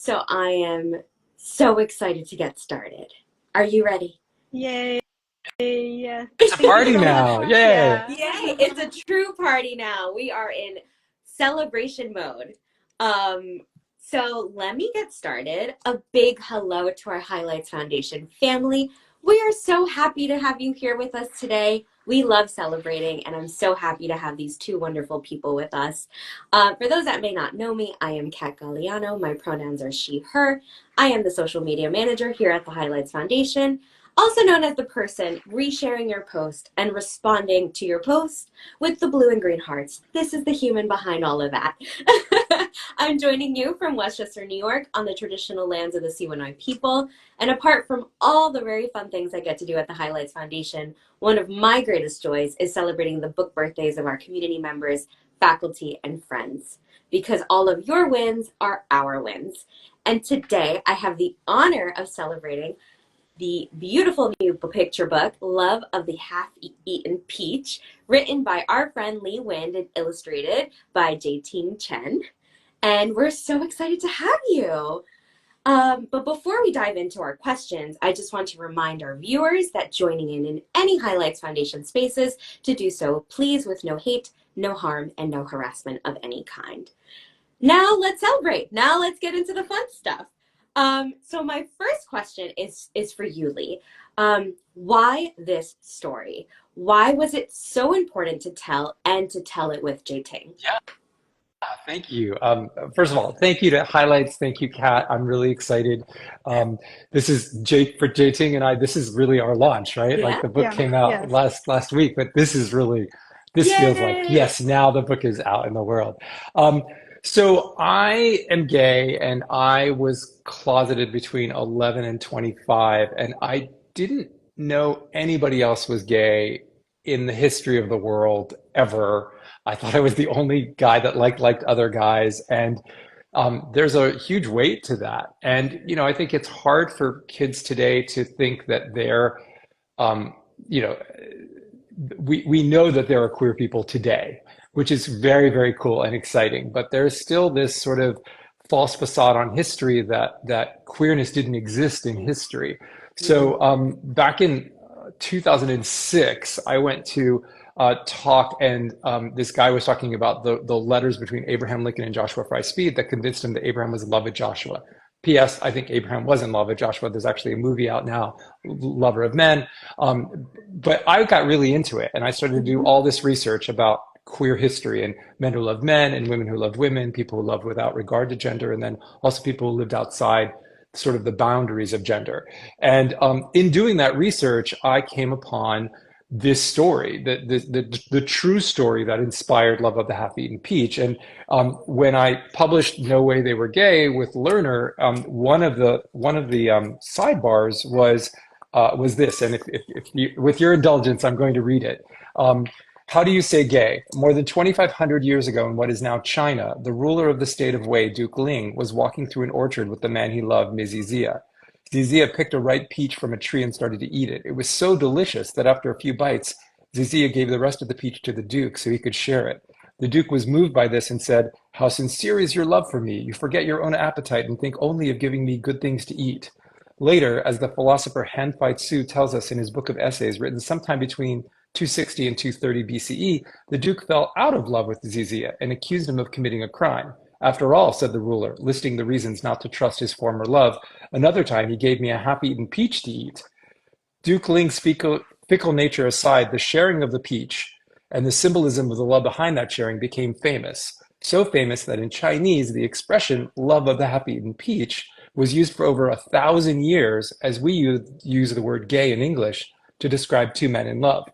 So I am so excited to get started. Are you ready? Yay. Yeah. It's a Thank you party so much. now. Yay. Yeah. Yay, it's a true party now. We are in celebration mode. Um, so let me get started. A big hello to our Highlights Foundation family. We are so happy to have you here with us today. We love celebrating, and I'm so happy to have these two wonderful people with us. For those that may not know me, I am Kat Galliano. My pronouns are she, her. I am the social media manager here at the Highlights Foundation, also known as the person resharing your post and responding to your post with the blue and green hearts. This is the human behind all of that. I'm joining you from Westchester, New York, on the traditional lands of the Siwanoy people. And apart from all the very fun things I get to do at the Highlights Foundation, one of my greatest joys is celebrating the book birthdays of our community members, faculty, and friends. Because all of your wins are our wins. And today I have the honor of celebrating the beautiful new picture book, Love of the Half-Eaten Peach, written by our friend Lee Wind and illustrated by J-Ting Chen. And we're so excited to have you. But before we dive into our questions, I just want to remind our viewers that joining in any Highlights Foundation spaces to do so, please, with no hate, no harm, and no harassment of any kind. Now let's celebrate. Now let's get into the fun stuff. So my first question is for you, Lee. Why this story? Why was it so important to tell and to tell it with Jay Ting? Yeah, thank you. First of all, thank you to Highlights. Thank you, Kat. I'm really excited. This is Jake for Ting and I. This is really our launch, right? Like Yeah. the book Yeah. came out Yes. last week, but this is really, this feels like, Yay! yes, now the book is out in the world. Um, so I am gay and I was closeted between 11 and 25, and I didn't know anybody else was gay in the history of the world ever. I thought I was the only guy that liked other guys, and there's a huge weight to that. And I think it's hard for kids today to think that they're, um, you know, we know that there are queer people today, which is very, very cool and exciting. But there's still this sort of false facade on history that queerness didn't exist in history. Mm-hmm. So back in 2006, I went to talk, and this guy was talking about the letters between Abraham Lincoln and Joshua Fry Speed that convinced him that Abraham was in love with Joshua. P.S. I think Abraham was in love with Joshua. There's actually a movie out now, Lover of Men. But I got really into it, and I started to do Mm-hmm. all this research about queer history and men who loved men and women who loved women, people who loved without regard to gender, and then also people who lived outside sort of the boundaries of gender. And in doing that research, I came upon this story, the true story that inspired Love of the Half-Eaten Peach. And when I published No Way They Were Gay with Lerner, one of the sidebars was this. And if you, with your indulgence, I'm going to read it. Um, how do you say gay? More than 2,500 years ago in what is now China, the ruler of the state of Wei, Duke Ling, was walking through an orchard with the man he loved, Missy Zia. Zizia picked a ripe peach from a tree and started to eat it. It was so delicious that after a few bites, Zizia gave the rest of the peach to the Duke so he could share it. The Duke was moved by this and said, "How sincere is your love for me? You forget your own appetite and think only of giving me good things to eat." Later, as the philosopher Han Fai Tzu tells us in his book of essays written sometime between 260 and 230 BCE, the Duke fell out of love with Zizia and accused him of committing a crime. "After all," said the ruler, listing the reasons not to trust his former love, "another time he gave me a half-eaten peach to eat." Duke Ling's fickle nature aside, the sharing of the peach and the symbolism of the love behind that sharing became famous. So famous that in Chinese, the expression "love of the half-eaten peach" was used for over 1,000 years as we use the word gay in English to describe two men in love.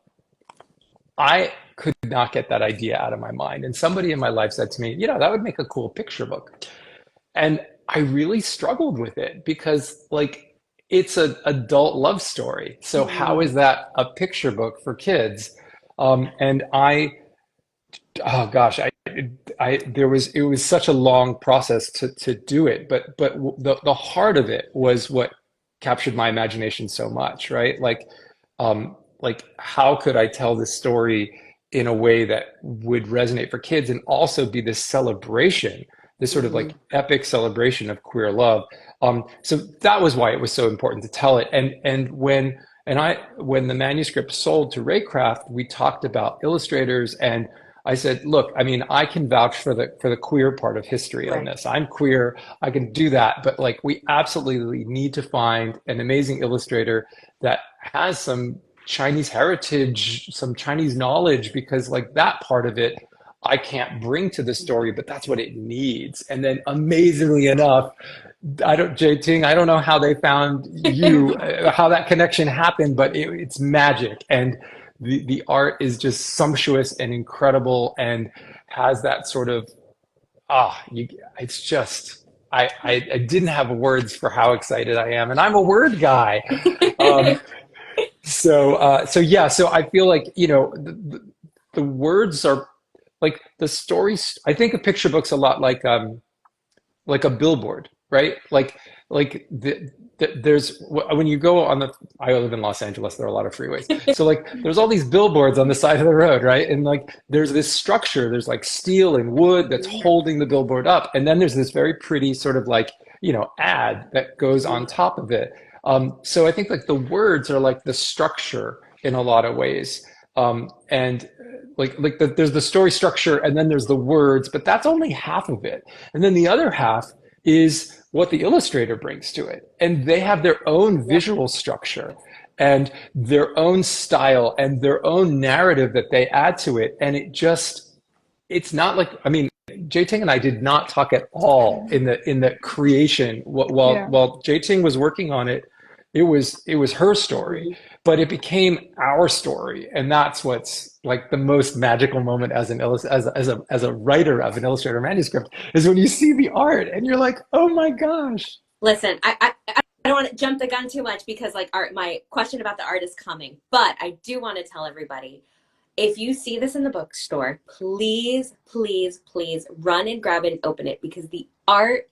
I could not get that idea out of my mind. And somebody in my life said to me, that would make a cool picture book. And I really struggled with it because, like, it's an adult love story. So how Mm-hmm. is that a picture book for kids? And oh gosh, it was such a long process to do it. But the heart of it was what captured my imagination so much, right? Like how could I tell this story in a way that would resonate for kids and also be this celebration this sort of Mhm. like epic celebration of queer love. So that was why it was so important to tell it. When the manuscript sold to Raycraft, we talked about illustrators, and I said, look, I mean, I can vouch for the queer part of history on Right. this. I'm queer, I can do that, but like we absolutely need to find an amazing illustrator that has some Chinese heritage, some Chinese knowledge, because like that part of it I can't bring to the story, but that's what it needs. And then amazingly enough, Jay Ting, I don't know how they found you, how that connection happened, but it's magic. And the art is just sumptuous and incredible and has that sort of, it's just, I didn't have words for how excited I am. And I'm a word guy. Um, so yeah, so I feel like, the words are like the stories. I think of picture books a lot like a billboard, right? There's when you go on the. I live in Los Angeles. There are a lot of freeways, so like there's all these billboards on the side of the road, right? And like there's this structure. There's like steel and wood that's holding the billboard up, and then there's this very pretty sort of like ad that goes on top of it. So I think like the words are like the structure in a lot of ways, and there's the story structure and then there's the words, but that's only half of it. And then the other half is what the illustrator brings to it. And they have their own visual structure and their own style and their own narrative that they add to it. And it's not like, I mean, Jay Ting and I did not talk at all in the creation. Yeah. While Jay Ting was working on it, it was her story, but it became our story, and that's what's like the most magical moment as a writer of an illustrator manuscript is when you see the art and you're like, oh my gosh. Listen, I don't want to jump the gun too much because like my question about the art is coming, but I do want to tell everybody, if you see this in the bookstore, please, please, please run and grab it and open it, because the art,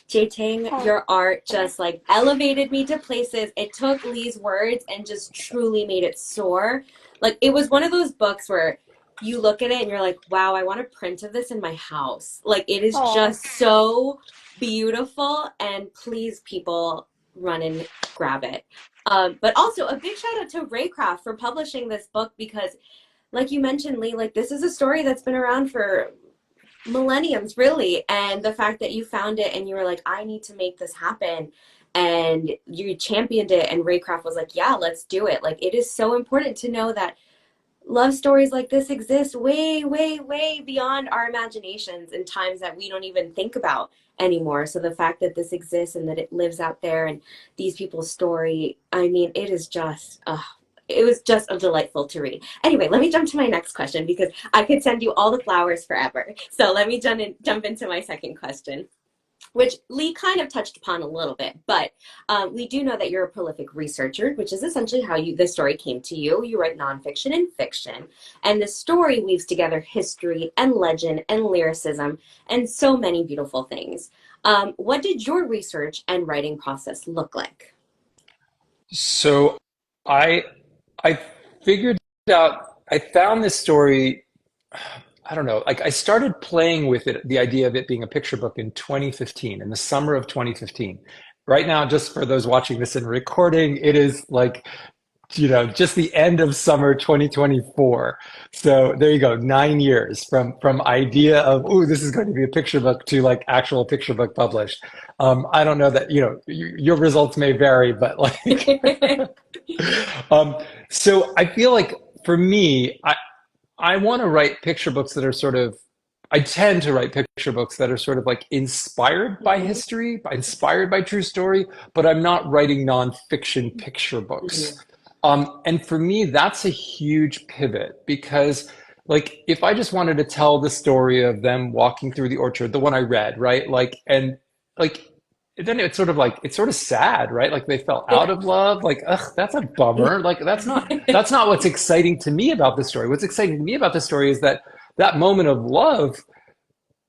Jay Ting, your art just like elevated me to places. It took Lee's words and just truly made it soar. Like it was one of those books where you look at it and you're like, wow, I want a print of this in my house. Like it is just so beautiful, and please, people, run and grab it. But also a big shout out to Raycraft for publishing this book, because like you mentioned, Lee, like this is a story that's been around for millenniums, really. And the fact that you found it and you were like, I need to make this happen, and you championed it, and Raycraft was like, yeah, let's do it. Like it is so important to know that love stories like this exist way, way, way beyond our imaginations in times that we don't even think about anymore. So the fact that this exists and that it lives out there and these people's story, I mean, it is just, it was just delightful to read. Anyway, let me jump to my next question, because I could send you all the flowers forever. So let me jump into my second question, which Lee kind of touched upon a little bit, but we do know that you're a prolific researcher, which is essentially how the story came to you. You write nonfiction and fiction, and the story weaves together history and legend and lyricism and so many beautiful things. What did your research and writing process look like? So I figured out, I found this story, I don't know, like I started playing with it, the idea of it being a picture book in 2015, in the summer of 2015. Right now, just for those watching this in recording, it is like, just the end of summer 2024. So there you go, 9 years from idea of, ooh, this is going to be a picture book to like actual picture book published. I don't know that, your results may vary, but like, so I feel like for me, I want to write picture books that are sort of, I tend to write picture books that are sort of like inspired by history, inspired by true story, but I'm not writing nonfiction picture books. And for me, that's a huge pivot, because like if I just wanted to tell the story of them walking through the orchard, the one I read, right? Like, and like, then it's sort of sad, right? Like they fell out of love. Like, ugh, that's a bummer. Like that's not what's exciting to me about the story. What's exciting to me about the story is that moment of love,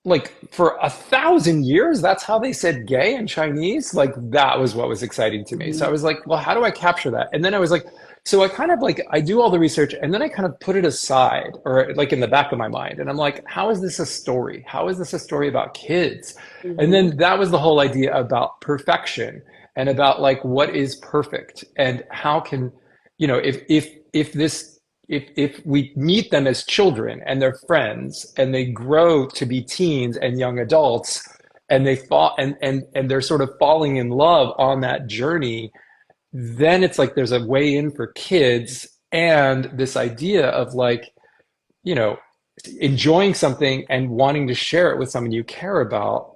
like for 1,000 years, that's how they said gay in Chinese. Like that was what was exciting to me. So I was like, well, how do I capture that? And then I was like So I kind of like, I do all the research and then I kind of put it aside or like in the back of my mind. And I'm like, how is this a story? How is this a story about kids? And Hmm. then that was the whole idea about perfection and about like what is perfect and how can, if this, if we meet them as children and they're friends and they grow to be teens and young adults and they fall and they're sort of falling in love on that journey, then it's like there's a way in for kids and this idea of like, you know, enjoying something and wanting to share it with someone you care about.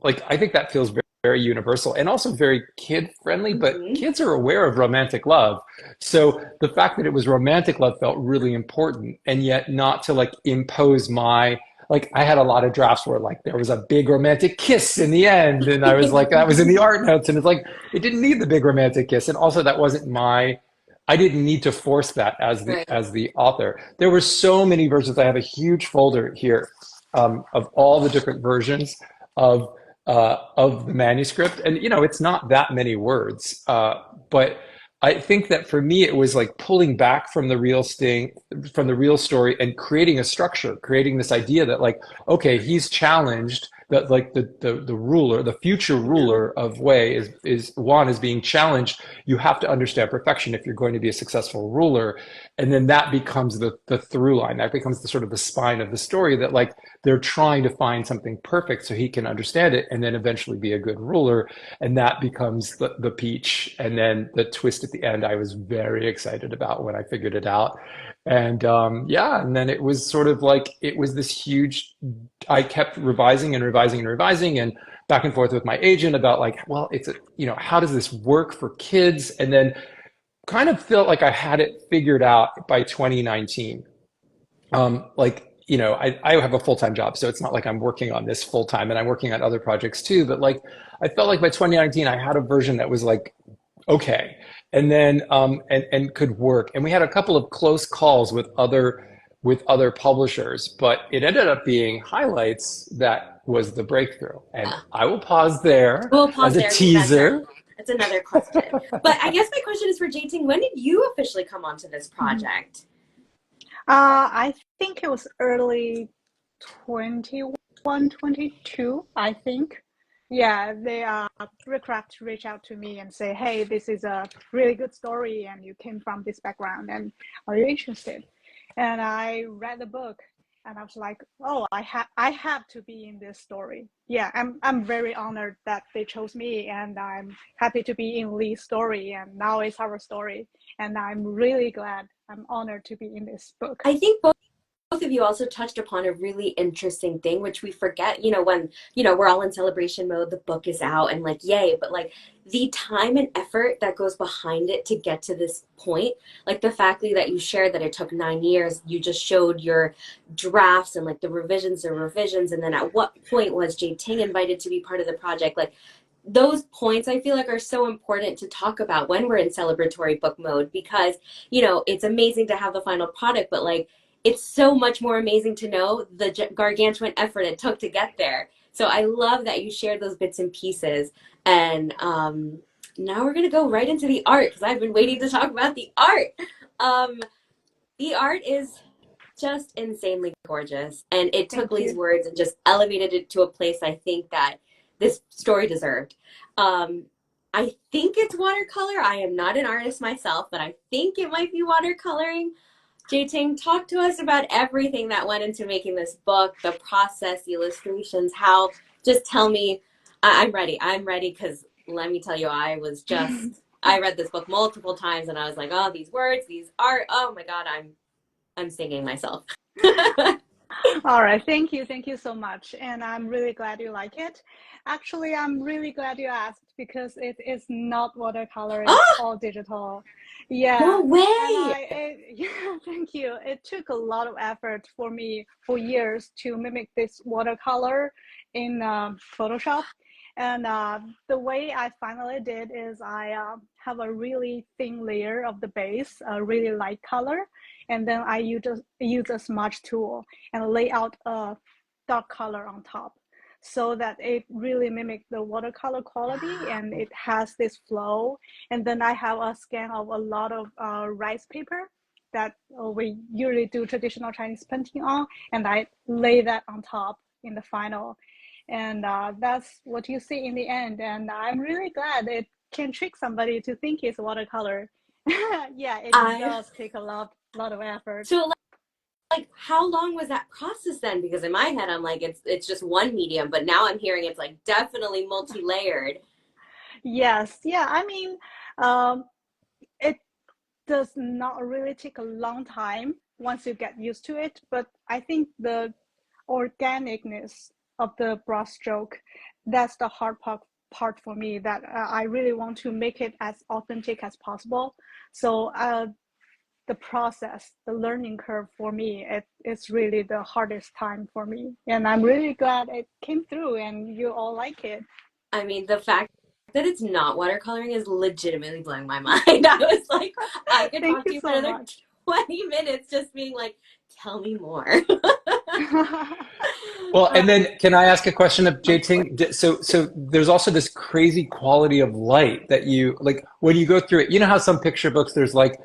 Like, I think that feels very, very universal and also very kid friendly, but Hmm. kids are aware of romantic love. So the fact that it was romantic love felt really important and yet not to like impose my, like I had a lot of drafts where like there was a big romantic kiss in the end and I was like that was in the art notes and it's like it didn't need the big romantic kiss and also that wasn't my, I didn't need to force that Right. as the author. There were so many versions. I have a huge folder here of all the different versions of the manuscript, and it's not that many words, but I think that for me it was like pulling back from the real sting, from the real story, and creating a structure, creating this idea that like, okay, he's challenged. That like the ruler, the future Yeah. ruler of Wei is Juan is being challenged. You have to understand perfection if you're going to be a successful ruler, and then that becomes the through line. That becomes the sort of the spine of the story. That like they're trying to find something perfect so he can understand it, and then eventually be a good ruler, and that becomes the peach, and then the twist at the end. I was very excited about when I figured it out, and yeah, and then it was sort of like it was this huge. I kept revising and revising and revising and back and forth with my agent about like, well, it's a, how does this work for kids? And then kind of felt like I had it figured out by 2019. Like, I have a full-time job, so it's not like I'm working on this full time and I'm working on other projects too. But like, I felt like by 2019, I had a version that was like, okay. And then, and could work. And we had a couple of close calls with other publishers, but it ended up being Highlights that was the breakthrough. And I will pause there We'll as pause a there because teaser. that's another question. But I guess my question is for Jating. When did you officially come onto this Mhm. project? I think it was early 21, 22, I think. Yeah, they Rick reached out to me and say, hey, this is a really good story and you came from this background and are you interested? And I read the book and I was like, oh, I have to be in this story. Yeah, I'm very honored that they chose me and I'm happy to be in Lee's story and now it's our story. And I'm really glad, I'm honored to be in this book. I think both of you also touched upon a really interesting thing, which we forget, when, we're all in celebration mode, the book is out and like, yay, but like the time and effort that goes behind it to get to this point, like the fact that you shared that it took 9 years, you just showed your drafts and like the revisions. And then at what point was Jay Ting invited to be part of the project? Like those points I feel like are so important to talk about when we're in celebratory book mode because, it's amazing to have the final product, but like, it's so much more amazing to know the gargantuan effort it took to get there. So I love that you shared those bits and pieces. And now we're going to go right into the art because I've been waiting to talk about the art. Um, the art is just insanely gorgeous. And it took Thank Lee's you. words and just elevated it to a place I think that this story deserved. Um, I think it's watercolor. I am not an artist myself, but I think it might be watercoloring. Jay, talk to us about everything that went into making this book, the process, the illustrations, how, just tell me, I'm ready. I'm ready because let me tell you, I read this book multiple times and I was like, oh, these words, these art, oh my God, I'm singing myself. All right, thank you so much. And I'm really glad you like it. Actually, I'm really glad you asked because it is not watercolor, it's Oh, all digital. Yeah, no and way. yeah, thank you. It took a lot of effort for me for years to mimic this watercolor in Photoshop. And the way I finally did is I have a really thin layer of the base, a really light color, and then use a smudge tool and lay out a dark color on top. so that it really mimics the watercolor quality and Wow. it has this flow. And then I have a scan of a lot of rice paper that we usually do traditional Chinese painting on, and I lay that on top in the final. And that's what you see in the end. And I'm really glad it can trick somebody to think it's watercolor. Yeah, it I does take a lot of effort. so like how long was that process then? Because in my head I'm like it's just one medium, but now I'm hearing it's like definitely multi-layered. Yes, yeah. I mean, um, it does not really take a long time once you get used to it, but I think the organicness of the brushstroke, that's the hard part for me, that I really want to make it as authentic as possible. So the process, the learning curve for me, it's really the hardest time for me. And I'm really glad it came through and you all like it. I mean, the fact that it's not watercoloring is legitimately blowing my mind. I was like, I could Thank talk to you you for so another much. 20 minutes just being like, tell me more. Well, Uh, and then can I ask a question of Of course. Ting? So there's also this crazy quality of light that you like when you go through it. You know how some picture books there's like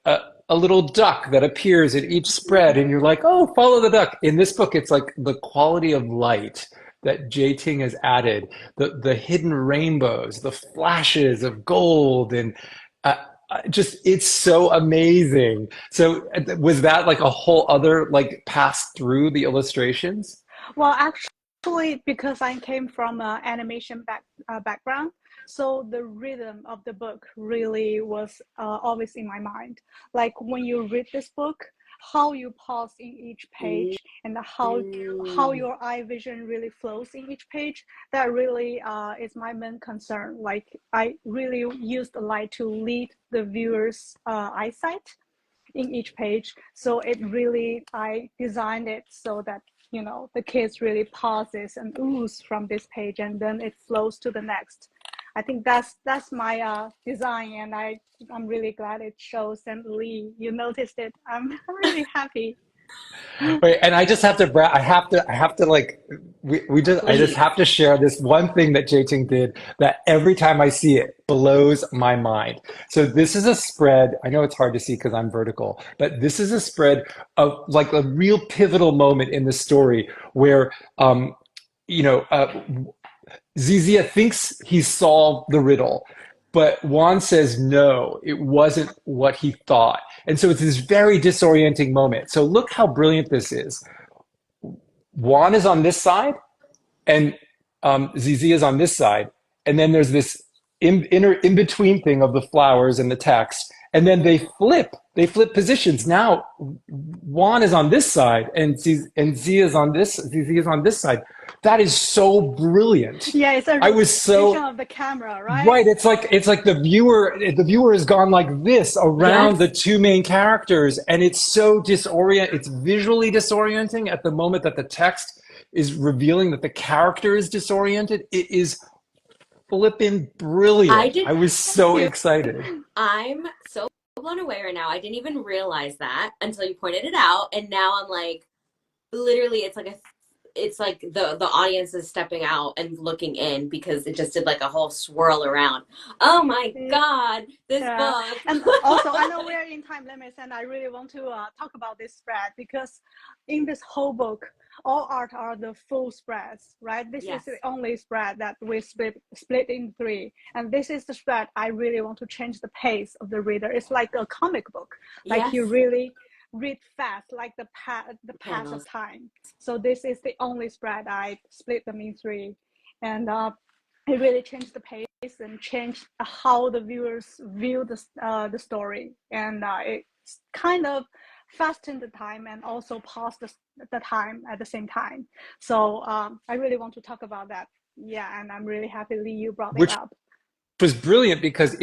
a little duck that appears in each spread, and you're like, oh, follow the duck. In this book, it's like the quality of light that Ting has added, the hidden rainbows, the flashes of gold, and uh, just it's so amazing. So was that like a whole other like pass through the illustrations? Well, actually, because I came from an animation background, so the rhythm of the book really was always in my mind. Like when you read this book, how you pause in each page and how mm, your eye vision really flows in each page, that really is my main concern. Like I really use the light to lead the viewer's eyesight in each page. So it really, I designed it so that, the kids really pauses and ooze from this page and then it flows to the next. I think that's my design, and I'm really glad it shows. And Lee, you noticed it. I'm really happy. Wait, and I just have to, I have to like, I just please. have to share this one thing that Jating did that every time I see it blows my mind. So this is a spread. I know it's hard to see because I'm vertical, but this is a spread of like a real pivotal moment in the story where, you know, Zizia thinks he solved the riddle, but Juan says no, it wasn't what he thought. And so it's this very disorienting moment. So look how brilliant this is. Juan is on this side, and Zizi is on this side, and then there's this in between thing of the flowers and the text, and then they flip positions. Now Juan is on this side, and Zia is on this Zizi is on this side. That is so brilliant. Yeah, it's a I was rotation so of the camera, right? right. It's like the viewer has gone like this around the Yes. two main characters, and it's so disorient. It's visually disorienting at the moment that the text is revealing that the character is disoriented. It is flippin' I brilliant. did. I was Thank so you. excited. I'm so blown away right now. I didn't even realize that until you pointed it out. And now I'm like, literally, it's like the audience is stepping out and looking in because it just did like a whole swirl around. Oh my God, this Yeah, book. and also I know we're in time limits, and I really want to talk about this spread because in this whole book, all art are the full spreads, right? This is Yes. the only spread that we split in three, and this is the spread I really want to change the pace of the reader. It's like a comic book, like you Yes. really read fast, like the The pass of panels. time. So this is the only spread I split them in three, and it really changed the pace and change how the viewers view the story, and it's kind of fastened the time and also paused the time at the same time. So I really want to talk about that. Yeah, and I'm really happy Lee you brought it Which up. was brilliant because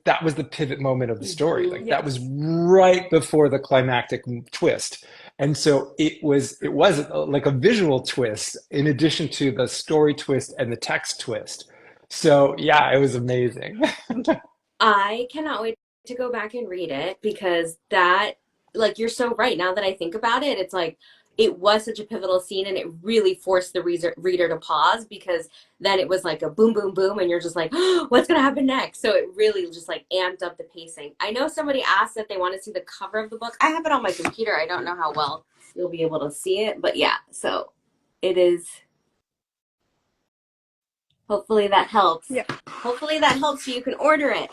that was the pivot moment of the story. Hmm. Like that was Yes. right before the climactic twist. And so it was like a visual twist in addition to the story twist and the text twist. So yeah, it was amazing. I cannot wait to go back and read it because that, like, you're so right. Now that I think about it, it's like it was such a pivotal scene, and it really forced the reader to pause, because then it was like a boom, boom, boom, and you're just like, oh, what's going to happen next? So it really just like amped up the pacing. I know somebody asked if they want to see the cover of the book. I have it on my computer. I don't know how well you'll be able to see it, but yeah, so it is. Hopefully that helps. Yeah. Hopefully that helps so you can order it.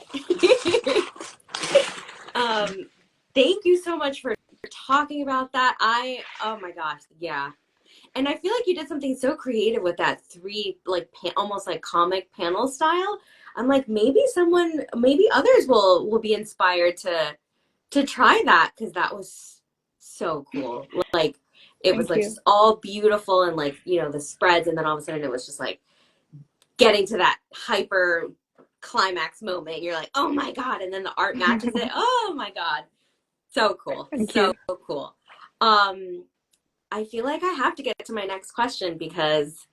Thank you so much for talking about that. Oh my gosh, yeah. And I feel like you did something so creative with that three, like almost like comic panel style. I'm like, maybe others will be inspired to try that, because that was so cool. Like it was Thank like you. just all beautiful, and like, you know, the spreads, and then all of a sudden it was just like getting to that hyper climax moment. You're like, oh my God. And then the art matches it. Oh my God. So cool. Thank So you. cool. I feel like I have to get to my next question, because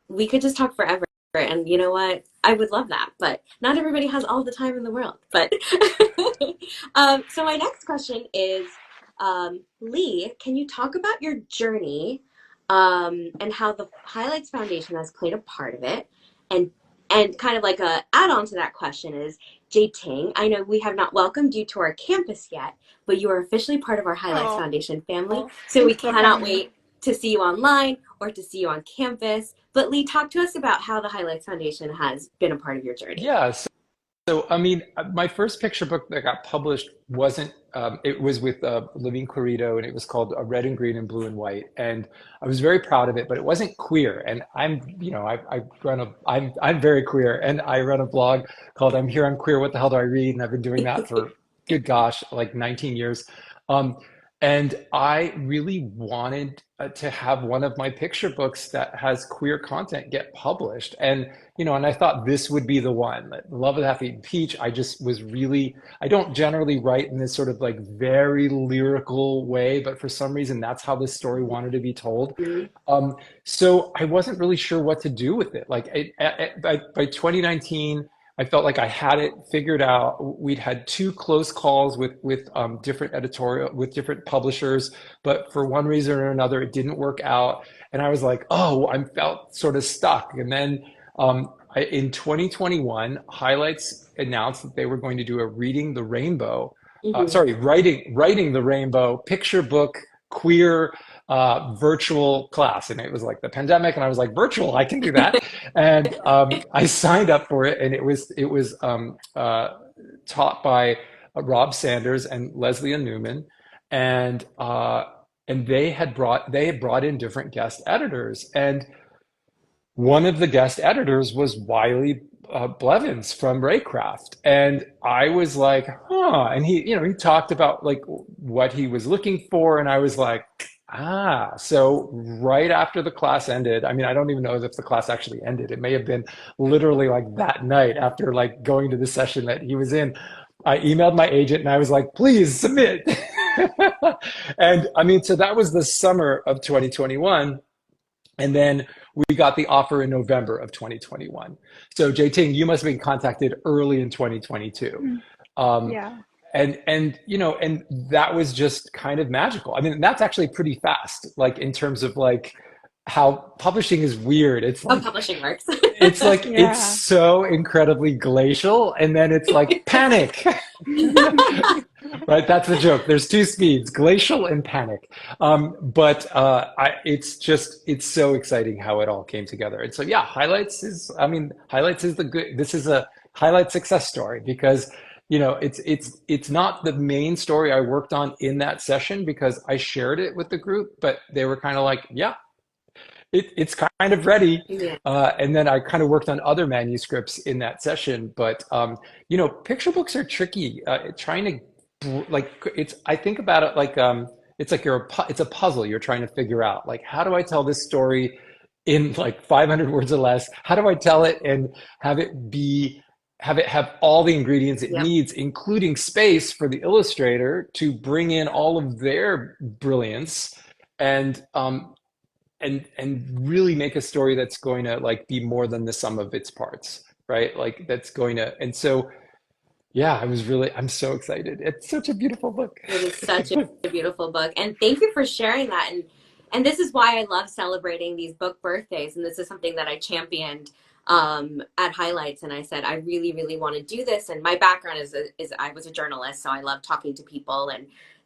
we could just talk forever. And you know what? I would love that, but not everybody has all the time in the world. But so my next question is, Lee, can you talk about your journey, and how the Highlights Foundation has played a part of it? And kind of like a add-on to that question is, Jie-Ting, I know we have not welcomed you to our campus yet, but you are officially part of our Highlights Oh, Foundation family. So we thanks for cannot having me. wait to see you online or to see you on campus. But Lee, talk to us about how the Highlights Foundation has been a part of your journey. Yeah. So, I mean, my first picture book that got published wasn't, it was with Levine Querido, and it was called Red and Green and Blue and White. And I was very proud of it, but it wasn't queer. And I'm very queer, and I run a blog called I'm Here, I'm Queer, What the Hell Do I Read? And I've been doing that for, good gosh, like 19 years. Um, and I really wanted to have one of my picture books that has queer content get published. And I thought this would be the one. Like, Love of the Half-Eaten Peach, I just was really, I don't generally write in this sort of like very lyrical way, but for some reason that's how this story wanted to be told. Mhm. So I wasn't really sure what to do with it. Like by 2019, I felt like I had it figured out. We'd had two close calls with different publishers, but for one reason or another, it didn't work out. And I was like, oh, I felt sort of stuck. And then in 2021, Highlights announced that they were going to do a Reading the Rainbow, Mhm. sorry, writing the Rainbow picture book queer virtual class. And it was like the pandemic, and I was like, virtual, I can do that. And I signed up for it, and it was taught by Rob Sanders and Leslie Ann Newman, and they had brought in different guest editors, and one of the guest editors was Wiley Blevins from Raycraft, and I was like, huh. And he talked about like what he was looking for, and I was like, ah. So right after the class ended, I mean, I don't even know if the class actually ended. It may have been literally like that night after like going to the session that he was in. I emailed my agent and I was like, please submit. And I mean, so that was the summer of 2021. And then we got the offer in November of 2021. So Jie-Ting, you must have been contacted early in 2022. Mm, Um, yeah. and that was just kind of magical. I mean, that's actually pretty fast, like in terms of like how publishing is weird. It's How like publishing works. it's Yeah. so incredibly glacial, and then it's like panic. Right, that's the joke. There's two speeds, glacial and panic. It's so exciting how it all came together. And so, yeah, highlights is the good. This is a highlight success story because, it's not the main story I worked on in that session because I shared it with the group, but they were kind of like, yeah, it's kind of ready. Yeah. And then I kind of worked on other manuscripts in that session. But picture books are tricky. Trying to like I think about it like it's like it's a puzzle you're trying to figure out. Like, how do I tell this story in like 500 words or less? How do I tell it and have all the ingredients it Yep. needs, including space for the illustrator to bring in all of their brilliance and really make a story that's going to like be more than the sum of its parts, right? Like that's going to, and so yeah, I'm so excited. It's such a beautiful book. It is such a beautiful book. And thank you for sharing that. and this is why I love celebrating these book birthdays. And this is something that I championed at Highlights. And I said, I really, really want to do this. And my background is I was a journalist, so I love talking to people.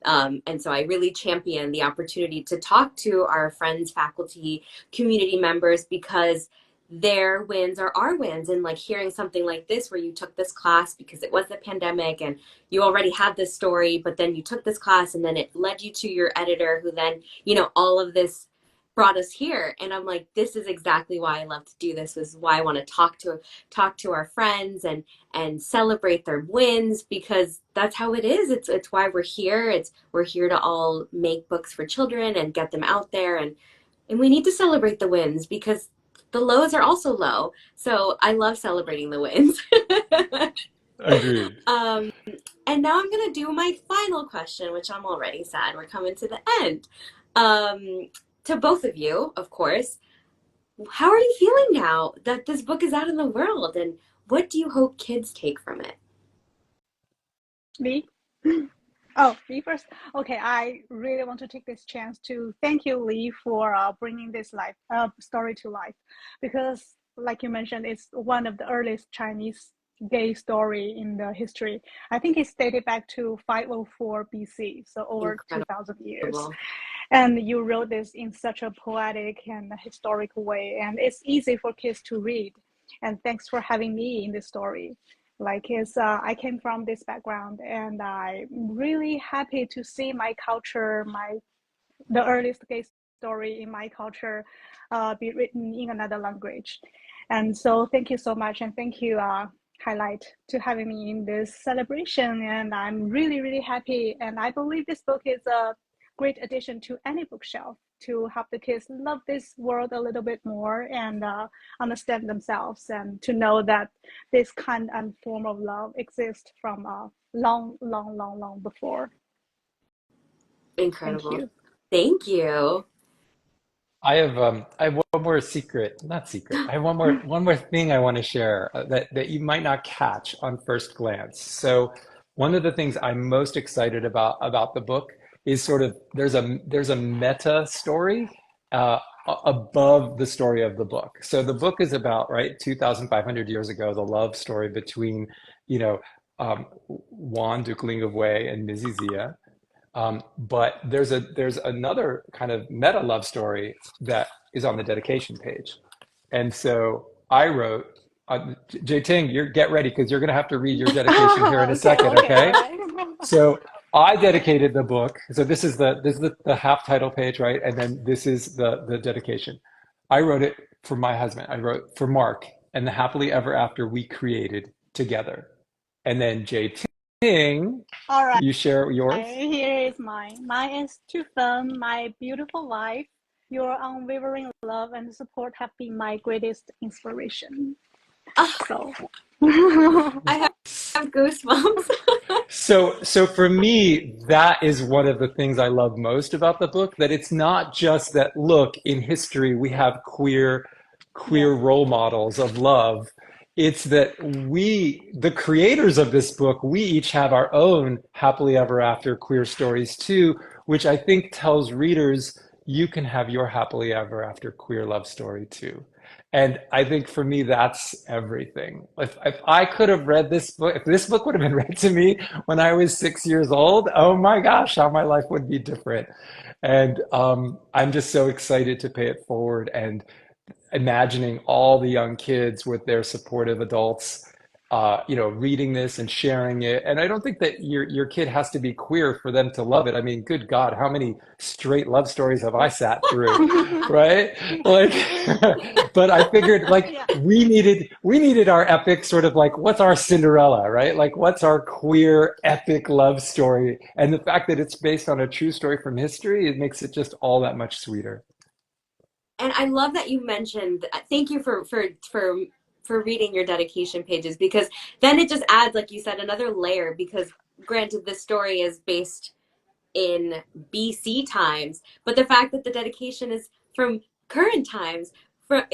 And so I really champion the opportunity to talk to our friends, faculty, community members, because their wins are our wins. And like hearing something like this, where you took this class because it was the pandemic and you already had this story, but then you took this class and then it led you to your editor, who then, you know, all of this brought us here. And I'm like, this is exactly why I love to do this. This is why I want to talk to our friends and celebrate their wins, because that's how it is. It's why we're here. We're here to all make books for children and get them out there, and we need to celebrate the wins, because the lows are also low. So I love celebrating the wins. Agreed. And now I'm going to do my final question, which I'm already sad. We're coming to the end. To both of you, of course, how are you feeling now that this book is out in the world? And what do you hope kids take from it? Me? Oh, me first? Okay, I really want to take this chance to thank you, Lee, for bringing this story to life, because, like you mentioned, it's one of the earliest Chinese gay story in the history. I think it's dated back to 504 BC, so over Incredible. 2,000 years. And you wrote this in such a poetic and historical way, and it's easy for kids to read. And thanks for having me in this story. Like, I came from this background, and I'm really happy to see my culture, the earliest gay story in my culture, be written in another language. And so, thank you so much, and thank you, Highlight, to having me in this celebration. And I'm really, really happy. And I believe this book is a great addition to any bookshelf to help the kids love this world a little bit more and understand themselves, and to know that this kind and form of love exists from long before. Incredible. Thank you. Thank you. I have one more secret, not secret. I have one more thing I want to share that you might not catch on first glance. So one of the things I'm most excited about the book is sort of there's a meta story above the story of the book. So the book is about, right, 2,500 years ago, the love story between, you know, Wan, Dukeling of Wei, and Missy Zia. But there's another kind of meta love story that is on the dedication page. And so I wrote, Jay Ting, get ready, because you're going to have to read your dedication here in a second, okay? So I dedicated the book. So this is the half title page, right? And then this is the dedication. I wrote it for my husband. I wrote for Mark and the happily ever after we created together. And then Jay Ting, all right, you share yours. Here is mine. Mine is to film my beautiful life. Your unwavering love and support have been my greatest inspiration. So I have goosebumps. So for me, that is one of the things I love most about the book, that it's not just that, look, in history we have queer role models of love. It's that we, the creators of this book, we each have our own happily ever after queer stories too, which I think tells readers you can have your happily ever after queer love story too. And I think for me, that's everything. If I could have read this book, if this book would have been read to me when I was 6 years old, oh my gosh, how my life would be different. And I'm just so excited to pay it forward, and imagining all the young kids with their supportive adults, reading this and sharing it. And I don't think that your kid has to be queer for them to love it. I mean, good God, how many straight love stories have I sat through, right? Like, but I figured, like, we needed our epic sort of, like, what's our Cinderella, right? Like, what's our queer epic love story? And the fact that it's based on a true story from history, it makes it just all that much sweeter. And I love that you mentioned, thank you for reading your dedication pages, because then it just adds, like you said, another layer, because granted this story is based in BC times, but the fact that the dedication is from current times, from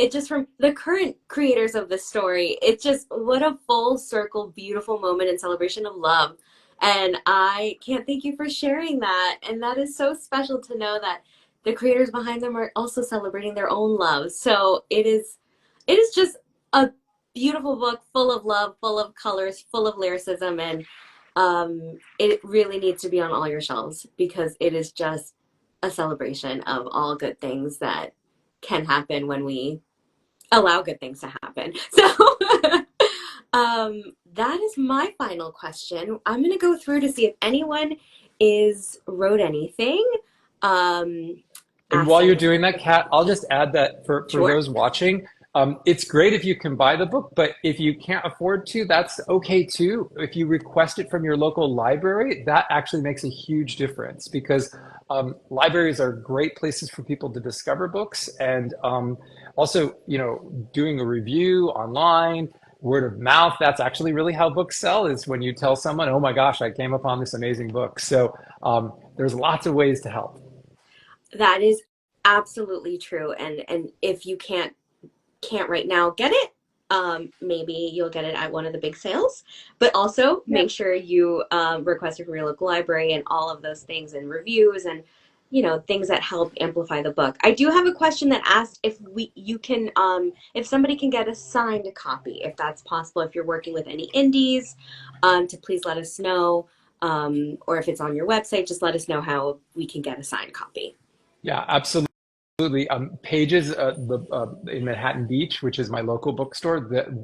the current creators of the story, it's just, what a full circle, beautiful moment and celebration of love. And I can't thank you for sharing that. And that is so special to know that the creators behind them are also celebrating their own love. So it is just a beautiful book, full of love, full of colors, full of lyricism, and it really needs to be on all your shelves because it is just a celebration of all good things that can happen when we allow good things to happen. So that is my final question. I'm going to go through to see if anyone is wrote anything. And while you're doing that, Kat, I'll just add that for Sure. those watching, it's great if you can buy the book, but if you can't afford to, that's okay too. If you request it from your local library, that actually makes a huge difference because libraries are great places for people to discover books. And also, doing a review online, word of mouth, that's actually really how books sell is when you tell someone, oh my gosh, I came upon this amazing book. So there's lots of ways to help. That is absolutely true. And if you can't right now get it, maybe you'll get it at one of the big sales. But also make sure you request it from your local library and all of those things and reviews and things that help amplify the book. I do have a question that asked if if somebody can get a signed copy, if that's possible, if you're working with any indies, to please let us know. Or if it's on your website, just let us know how we can get a signed copy. Yeah, absolutely. Pages in Manhattan Beach, which is my local bookstore,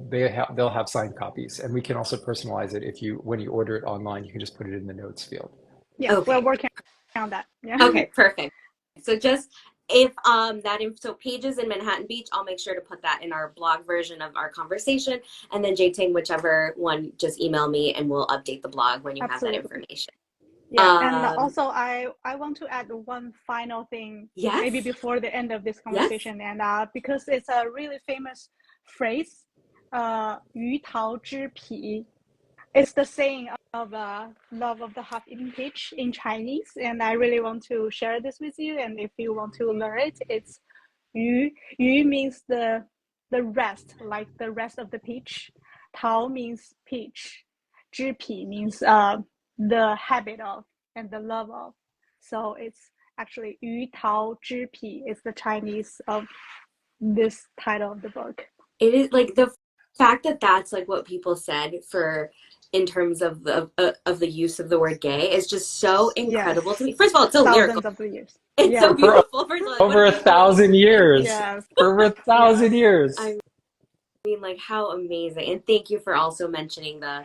they'll have signed copies, and we can also personalize it when you order it online. You can just put it in the notes field. Yeah, Okay. we're working on that. Yeah. Okay, perfect. So just if so pages in Manhattan Beach, I'll make sure to put that in our blog version of our conversation, and then Jing, whichever one, just email me and we'll update the blog when you have that information. Yeah, and also I want to add one final thing, Yes. maybe before the end of this conversation, and because it's a really famous phrase, 鱼桃知彼. It's the saying of love of the half-eaten peach in Chinese, and I really want to share this with you. And if you want to learn it, it's 鱼 means the rest, like the rest of the peach. 桃 means peach. 知彼 means the habit of and the love of. So it's actually 鱼桃知彼 is the Chinese of this title of the book. It is like the fact that that's like what people said in terms of the use of the word gay is just so incredible to me. First of all, it's so lyrical. Thousands of years. It's so beautiful. First of all, over 1,000 years. Yes. Over 1,000 years. I mean, like, how amazing. And thank you for also mentioning the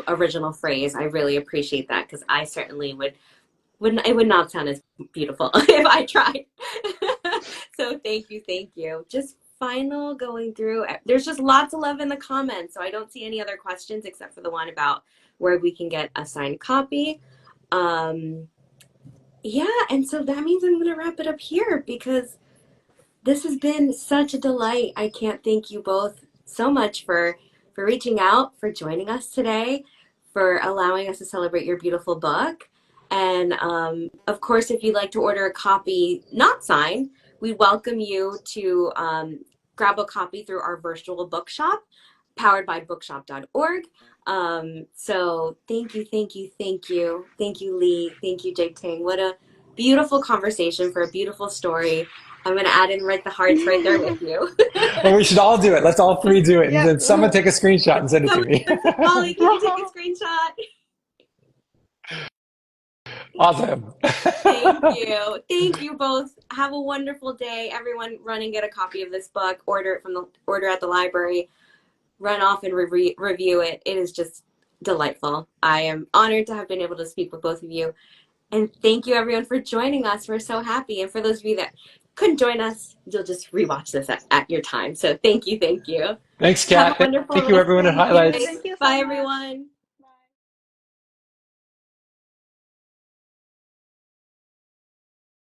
original phrase. I really appreciate that because I certainly it would not sound as beautiful if I tried. So thank you. Just final going through. There's just lots of love in the comments, so I don't see any other questions except for the one about where we can get a signed copy. Yeah, and so that means I'm going to wrap it up here because this has been such a delight. I can't thank you both so much for reaching out, for joining us today, for allowing us to celebrate your beautiful book. And of course, if you'd like to order a copy not signed, we welcome you to grab a copy through our virtual bookshop, powered by bookshop.org. So thank you, Lee. Thank you, Jing. What a beautiful conversation for a beautiful story. I'm going to add in the hearts right there with you. Well, we should all do it. Let's all three do it. And then someone take a screenshot and send it to me. Molly, can you take a screenshot? Awesome. Thank you both. Have a wonderful day. Everyone, run and get a copy of this book. Order at the library. Run off and review it. It is just delightful. I am honored to have been able to speak with both of you. And thank you, everyone, for joining us. We're so happy. And for those of you that couldn't join us, you'll just rewatch this at your time. So thank you. Thanks, Kat. Thank you, everyone at Highlights. Thank you so Bye, much. everyone.